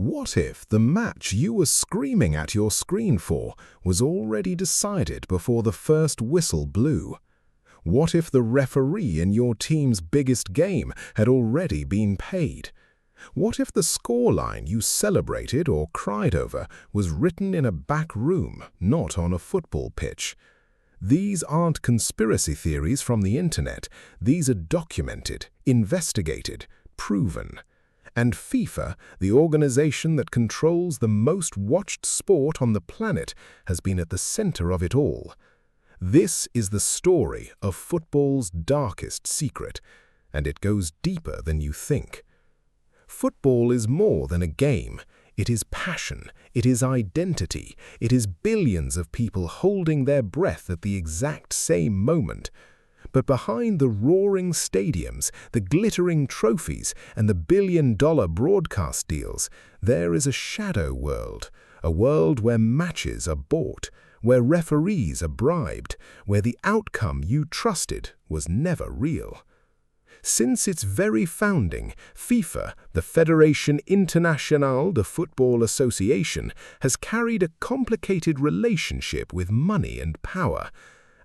What if the match you were screaming at your screen for was already decided before the first whistle blew? What if the referee in your team's biggest game had already been paid? What if the scoreline you celebrated or cried over was written in a back room, not on a football pitch? These aren't conspiracy theories from the internet. These are documented, investigated, proven. And FIFA, the organization that controls the most watched sport on the planet, has been at the center of it all. This is the story of football's darkest secret, and it goes deeper than you think. Football is more than a game. It is passion, it is identity, it is billions of people holding their breath at the exact same moment. But behind the roaring stadiums, the glittering trophies, and the billion-dollar broadcast deals, there is a shadow world, a world where matches are bought, where referees are bribed, where the outcome you trusted was never real. Since its very founding, FIFA, the Fédération Internationale de Football Association, has carried a complicated relationship with money and power.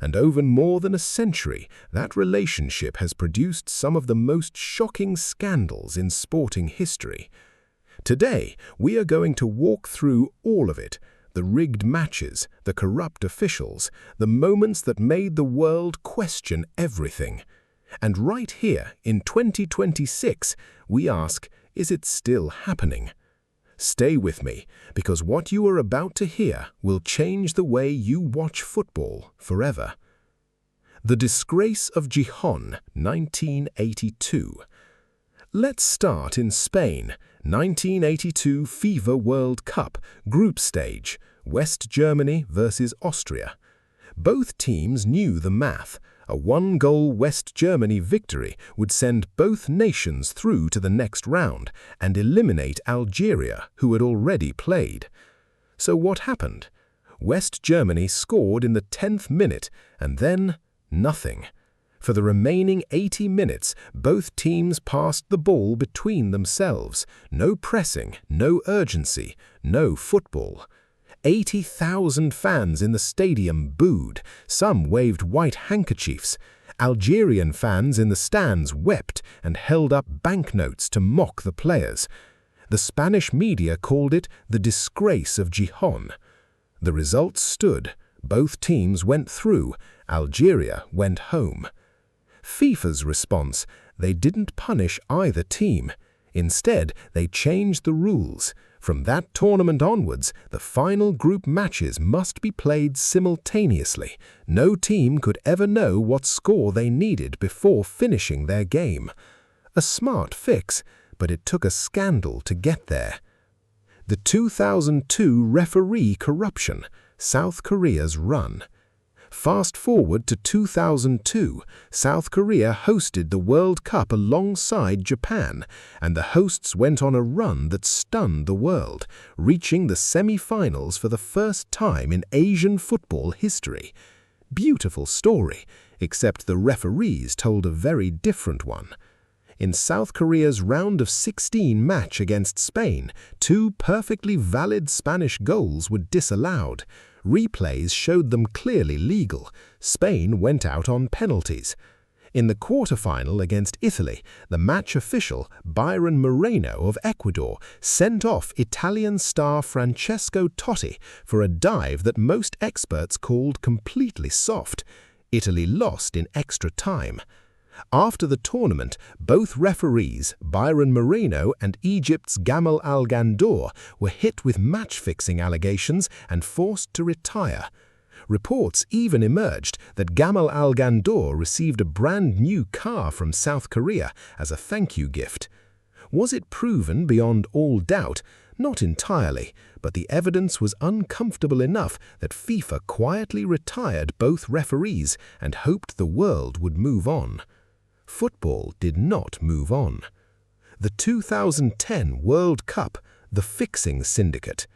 And over more than a century, that relationship has produced some of the most shocking scandals in sporting history. Today, we are going to walk through all of it, the rigged matches, the corrupt officials, the moments that made the world question everything. And right here, in 2026, we ask, is it still happening? Stay with me, because what you are about to hear will change the way you watch football forever. The Disgrace of Gijón, 1982. Let's start in Spain, 1982 FIFA World Cup, group stage, West Germany versus Austria. Both teams knew the math. A one-goal West Germany victory would send both nations through to the next round and eliminate Algeria, who had already played. So what happened? West Germany scored in the 10th minute, and then nothing. For the remaining 80 minutes, both teams passed the ball between themselves. No pressing, no urgency, no football. 80,000 fans in the stadium booed. Some waved white handkerchiefs. Algerian fans in the stands wept and held up banknotes to mock the players. The Spanish media called it the Disgrace of Gijón. The results stood. Both teams went through. Algeria went home. FIFA's response: they didn't punish either team. Instead, they changed the rules. From that tournament onwards, the final group matches must be played simultaneously. No team could ever know what score they needed before finishing their game. A smart fix, but it took a scandal to get there. The 2002 referee corruption, South Korea's run. Fast forward to 2002, South Korea hosted the World Cup alongside Japan, and the hosts went on a run that stunned the world, reaching the semi-finals for the first time in Asian football history. Beautiful story, except the referees told a very different one. In South Korea's round of 16 match against Spain, 2 perfectly valid Spanish goals were disallowed. Replays showed them clearly legal. Spain went out on penalties. In the quarterfinal against Italy, the match official, Byron Moreno of Ecuador, sent off Italian star Francesco Totti for a dive that most experts called completely soft. Italy lost in extra time. After the tournament, both referees, Byron Moreno and Egypt's Gamal Al Gandour, were hit with match-fixing allegations and forced to retire. Reports even emerged that Gamal Al Gandour received a brand new car from South Korea as a thank you gift. Was it proven beyond all doubt? Not entirely, but the evidence was uncomfortable enough that FIFA quietly retired both referees and hoped the world would move on. Football did not move on. The 2010 World Cup, the fixing syndicate.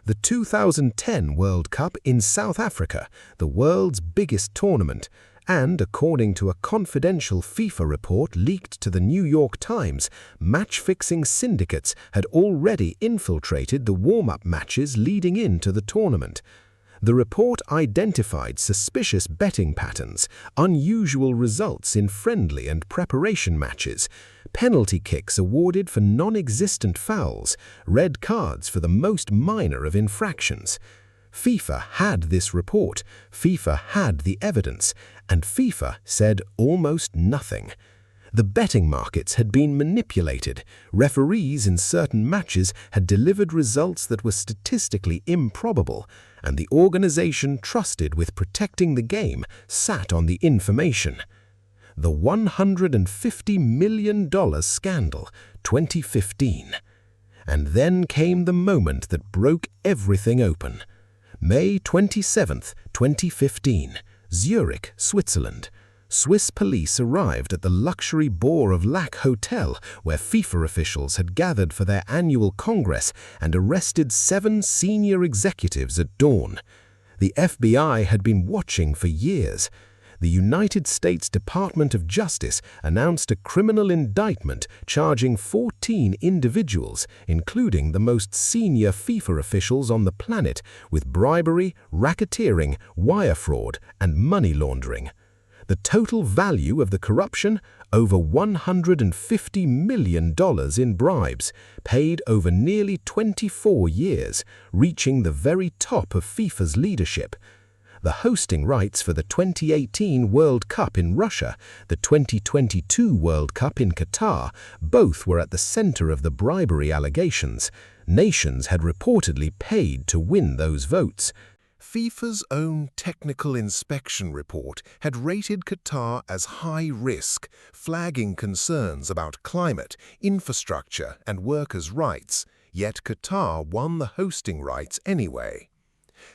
The 2010 World Cup in South Africa, the world's biggest tournament. And according to a confidential FIFA report leaked to the New York Times, match-fixing syndicates had already infiltrated the warm-up matches leading into the tournament. The report identified suspicious betting patterns, unusual results in friendly and preparation matches, penalty kicks awarded for non-existent fouls, red cards for the most minor of infractions. FIFA had this report, FIFA had the evidence, and FIFA said almost nothing. The betting markets had been manipulated. Referees in certain matches had delivered results that were statistically improbable, and the organization trusted with protecting the game sat on the information. The $150 million scandal, 2015. And then came the moment that broke everything open. May 27, 2015, Zurich, Switzerland. Swiss police arrived at the luxury Boar of Lac hotel where FIFA officials had gathered for their annual congress and arrested 7 senior executives at dawn. The FBI had been watching for years. The United States Department of Justice announced a criminal indictment charging 14 individuals, including the most senior FIFA officials on the planet, with bribery, racketeering, wire fraud, and money laundering. The total value of the corruption, over $150 million in bribes, paid over nearly 24 years, reaching the very top of FIFA's leadership. The hosting rights for the 2018 World Cup in Russia, the 2022 World Cup in Qatar, both were at the center of the bribery allegations. Nations had reportedly paid to win those votes. FIFA's own technical inspection report had rated Qatar as high risk, flagging concerns about climate, infrastructure, and workers' rights, yet Qatar won the hosting rights anyway.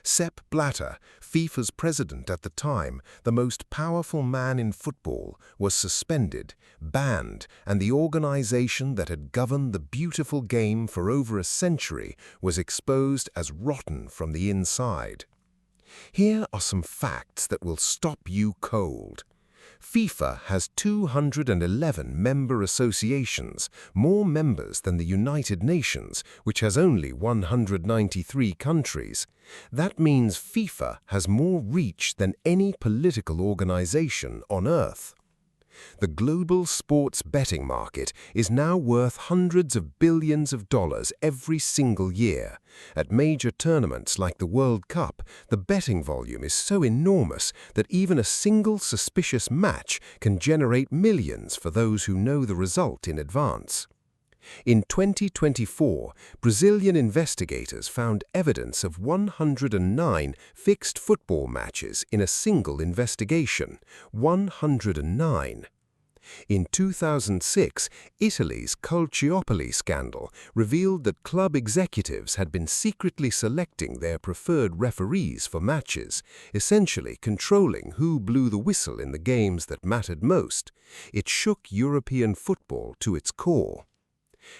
Sepp Blatter, FIFA's president at the time, the most powerful man in football, was suspended, banned, and the organization that had governed the beautiful game for over a century was exposed as rotten from the inside. Here are some facts that will stop you cold. FIFA has 211 member associations, more members than the United Nations, which has only 193 countries. That means FIFA has more reach than any political organization on Earth. The global sports betting market is now worth hundreds of billions of dollars every single year. At major tournaments like the World Cup, the betting volume is so enormous that even a single suspicious match can generate millions for those who know the result in advance. In 2024, Brazilian investigators found evidence of 109 fixed football matches in a single investigation. 109. In 2006, Italy's Calciopoli scandal revealed that club executives had been secretly selecting their preferred referees for matches, essentially controlling who blew the whistle in the games that mattered most. It shook European football to its core.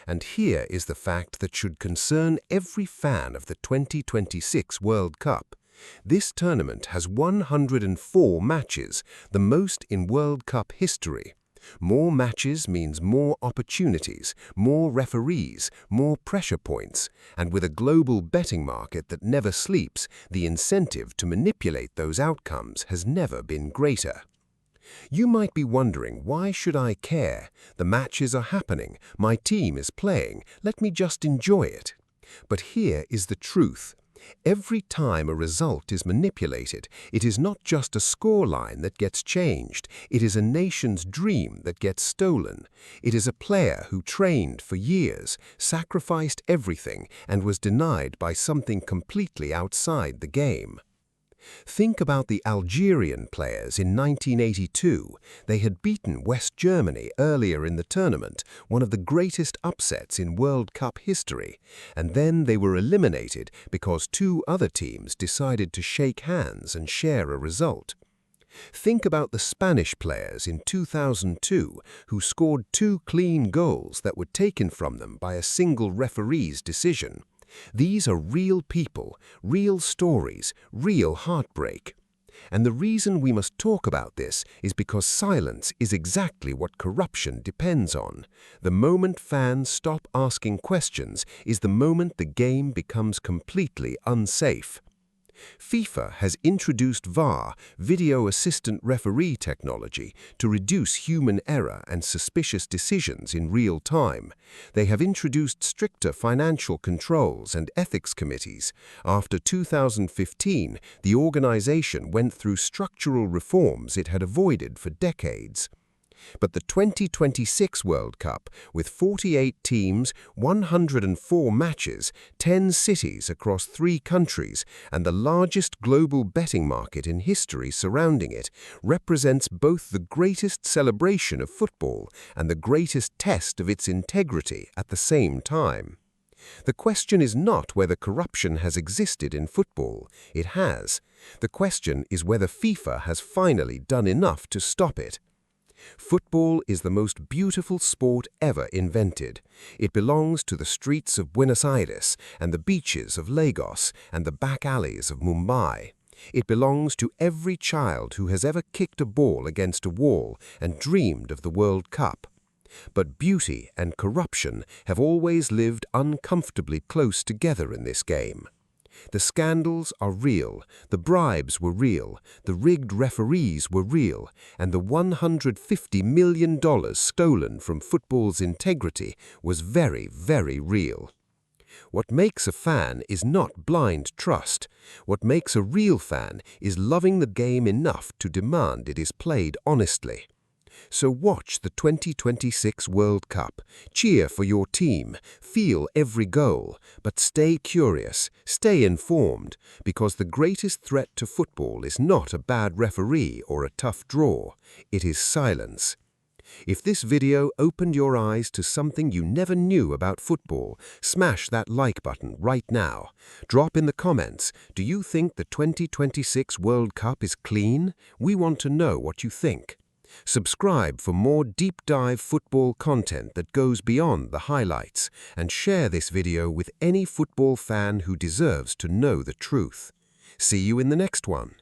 And here is the fact that should concern every fan of the 2026 World Cup. This tournament has 104 matches, the most in World Cup history. More matches means more opportunities, more referees, more pressure points, and with a global betting market that never sleeps, the incentive to manipulate those outcomes has never been greater. You might be wondering, why should I care? The matches are happening, my team is playing, let me just enjoy it. But here is the truth. Every time a result is manipulated, it is not just a scoreline that gets changed, it is a nation's dream that gets stolen. It is a player who trained for years, sacrificed everything, and was denied by something completely outside the game. Think about the Algerian players in 1982. They had beaten West Germany earlier in the tournament, one of the greatest upsets in World Cup history, and then they were eliminated because 2 other teams decided to shake hands and share a result. Think about the Spanish players in 2002 who scored 2 clean goals that were taken from them by a single referee's decision. These are real people, real stories, real heartbreak. And the reason we must talk about this is because silence is exactly what corruption depends on. The moment fans stop asking questions is the moment the game becomes completely unsafe. FIFA has introduced VAR, video assistant referee technology, to reduce human error and suspicious decisions in real time. They have introduced stricter financial controls and ethics committees. After 2015, the organization went through structural reforms it had avoided for decades. But the 2026 World Cup, with 48 teams, 104 matches, 10 cities across 3 countries, and the largest global betting market in history surrounding it, represents both the greatest celebration of football and the greatest test of its integrity at the same time. The question is not whether corruption has existed in football. It has. The question is whether FIFA has finally done enough to stop it. Football is the most beautiful sport ever invented. It belongs to the streets of Buenos Aires and the beaches of Lagos and the back alleys of Mumbai. It belongs to every child who has ever kicked a ball against a wall and dreamed of the World Cup. But beauty and corruption have always lived uncomfortably close together in this game. The scandals are real, the bribes were real, the rigged referees were real, and the $150 million stolen from football's integrity was very, very real. What makes a fan is not blind trust. What makes a real fan is loving the game enough to demand it is played honestly. So watch the 2026 World Cup, cheer for your team, feel every goal, but stay curious, stay informed, because the greatest threat to football is not a bad referee or a tough draw, it is silence. If this video opened your eyes to something you never knew about football, smash that like button right now. Drop in the comments, do you think the 2026 World Cup is clean? We want to know what you think. Subscribe for more deep dive football content that goes beyond the highlights, and share this video with any football fan who deserves to know the truth. See you in the next one.